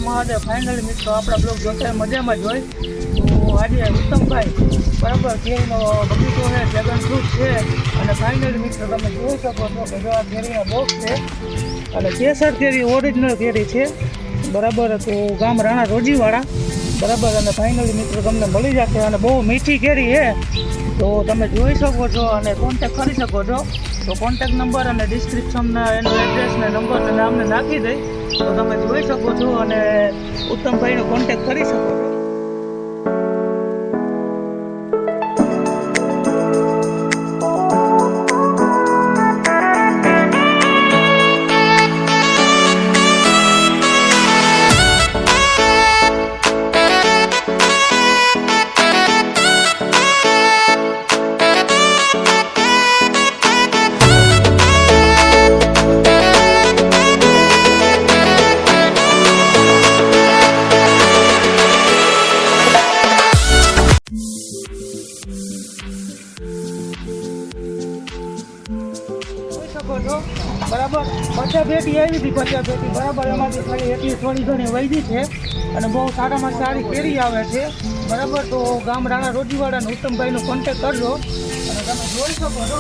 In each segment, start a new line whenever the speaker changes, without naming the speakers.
Mahadev finally મિત્રો આપણા blog જોતા મજામાં જ હોય. તો આજે ઉત્તમભાઈ બરાબર કેરીનો બગીચો છે, ડ્રેગન ફ્રૂટ છે અને ફાઇનલી મિત્રો તમે જોઈ શકો છો કે જો આ કેરીના બોક્સ છે અને કેસર કેરી ઓરિજિનલ કેરી છે બરાબર. તો ગામ રાણા રોજીવાળા બરાબર. અને ફાઇનલી મિત્રો તમને મળી જશે અને બહુ મીઠી કેરી છે. તો તમે જોઈ શકો છો અને કોન્ટેક કરી શકો છો. તો કોન્ટેક નંબર અને ડિસ્ક્રિપ્શનના એનો એડ્રેસ ને નંબર ને નામને નાખી દઈ તો તમે જોઈ શકો છો અને ઉત્તમભાઈનો કોન્ટેક કરી શકો છો. બરાબર 50 પેટી આવી હતી, 50 પેટી બરાબર. એમાંથી ખાલી એટલી થોડી ઘણી વૈધી છે અને બહુ સારામાં સારી કેરી આવે છે બરાબર. તો ગામ રાણા રોજીવાળા અને ઉત્તમભાઈનો કોન્ટેક કરજો અને તમે જોઈ શકો છો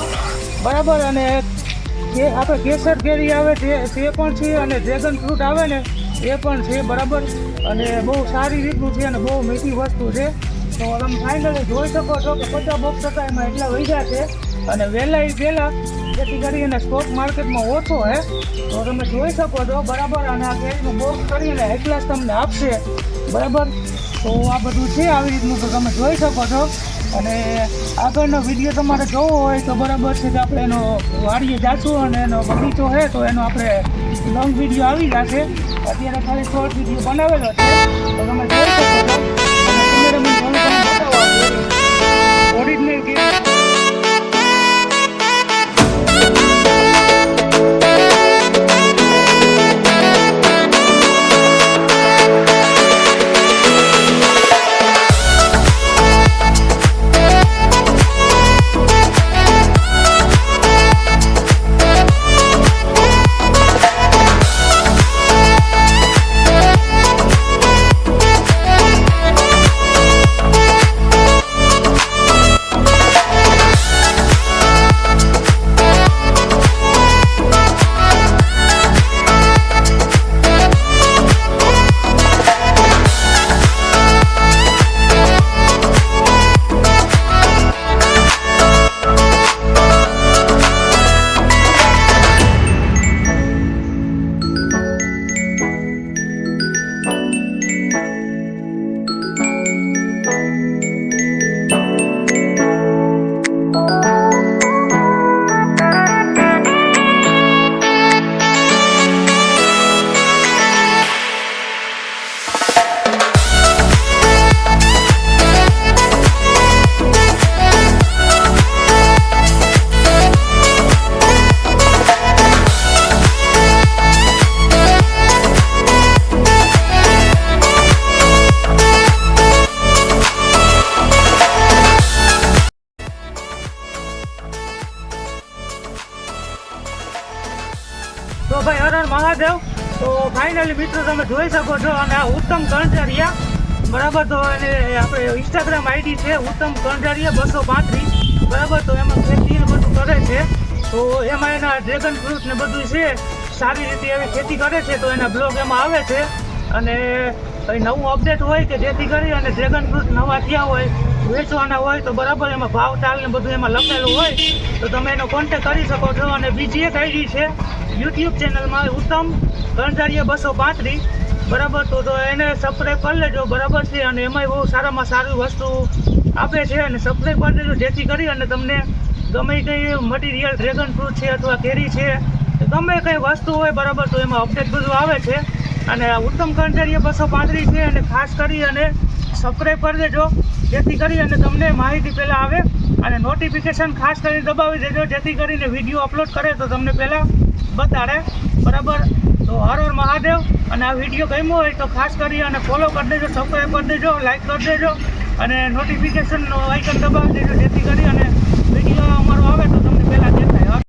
બરાબર. અને આપણે કેસર કેરી આવે તે પણ છે અને ડ્રેગન ફ્રૂટ આવે ને એ પણ છે બરાબર. અને બહુ સારી રીતનું છે અને બહુ મીઠી વસ્તુ છે. તો તમે ફાઇનલી જોઈ શકો છો કે 50 બોક્સ હતા એમાં એટલા વૈધા છે અને વહેલા પહેલાં જેથી કરીને સ્ટોક માર્કેટમાં ઓછો હે. તો તમે જોઈ શકો છો બરાબર. અને આ કેરીનું બોક્સ કરીને એટલા જ તમને આપશે બરાબર. તો આ બધું છે આવી રીતનું તો તમે જોઈ શકો છો. અને આગળનો વિડીયો તમારે જોવો હોય તો બરાબર છે કે આપણે એનો વાડીએ જાશું અને એનો બગીચો છે તો એનો આપણે લોંગ વિડીયો આવી જશે. અત્યારે ખાલી શોર્ટ વિડીયો બનાવેલો છે તો તમે જોઈ શકો છો. અને તમારે મને થોડું ઘણું બતાવો ઓરિજિનલ કેરી. તો ભાઈ હર હર મહાદેવ. તો ફાઇનલી મિત્રો તમે જોઈ શકો છો અને આ ઉત્તમ કણઝારિયા બરાબર. તો એને આપણે ઇન્સ્ટાગ્રામ આઈડી છે ઉત્તમ કણઝારિયા 235 બરાબર. તો એમાં ખેતી ને બધું કરે છે. તો એમાં એના ડ્રેગન ફ્રૂટ ને બધું છે સારી રીતે એવી ખેતી કરે છે. તો એના બ્લોગ એમાં આવે છે અને કંઈ નવું અપડેટ હોય કે જેથી કરી અને ડ્રેગન ફ્રૂટ નવા થયા હોય વેચવાના હોય તો બરાબર એમાં ભાવ તાલ ને બધું એમાં લખેલું હોય તો તમે એનો કોન્ટેક કરી શકો છો. અને બીજી એક આઈડી છે યુટ્યુબ ચેનલમાં ઉત્તમ કણઝારિયા 235 બરાબર. તો એને સબસ્ક્રાઈબ કરી લેજો બરાબર છે. અને એમાંય બહુ સારામાં સારી વસ્તુ આપે છે અને સબસ્ક્રાઈબ કરી દેજો જેથી કરી અને તમને ગમે કંઈ મટીરિયલ ડ્રેગન ફ્રૂટ છે અથવા કેરી છે ગમે કંઈ વસ્તુ હોય બરાબર તો એમાં અપડેટ બધું આવે છે. અને ઉત્તમ કણઝારિયા 235 છે અને ખાસ કરી અને સબસ્ક્રાઈબ કરી દેજો જેથી કરી અને તમને માહિતી પહેલાં આવે અને નોટિફિકેશન ખાસ કરીને દબાવી દેજો જેથી કરીને વિડીયો અપલોડ કરે તો તમને પહેલાં બતાડે બરાબર. તો હર હર મહાદેવ. અને આ વિડીયો ગમ્યો હોય તો ખાસ કરી અને ફોલો કરી દેજો, સબસ્ક્રાઈબ કરી દેજો, લાઈક કરી દેજો અને નોટિફિકેશનનો આઇકન દબાવી દેજો જેથી કરી અને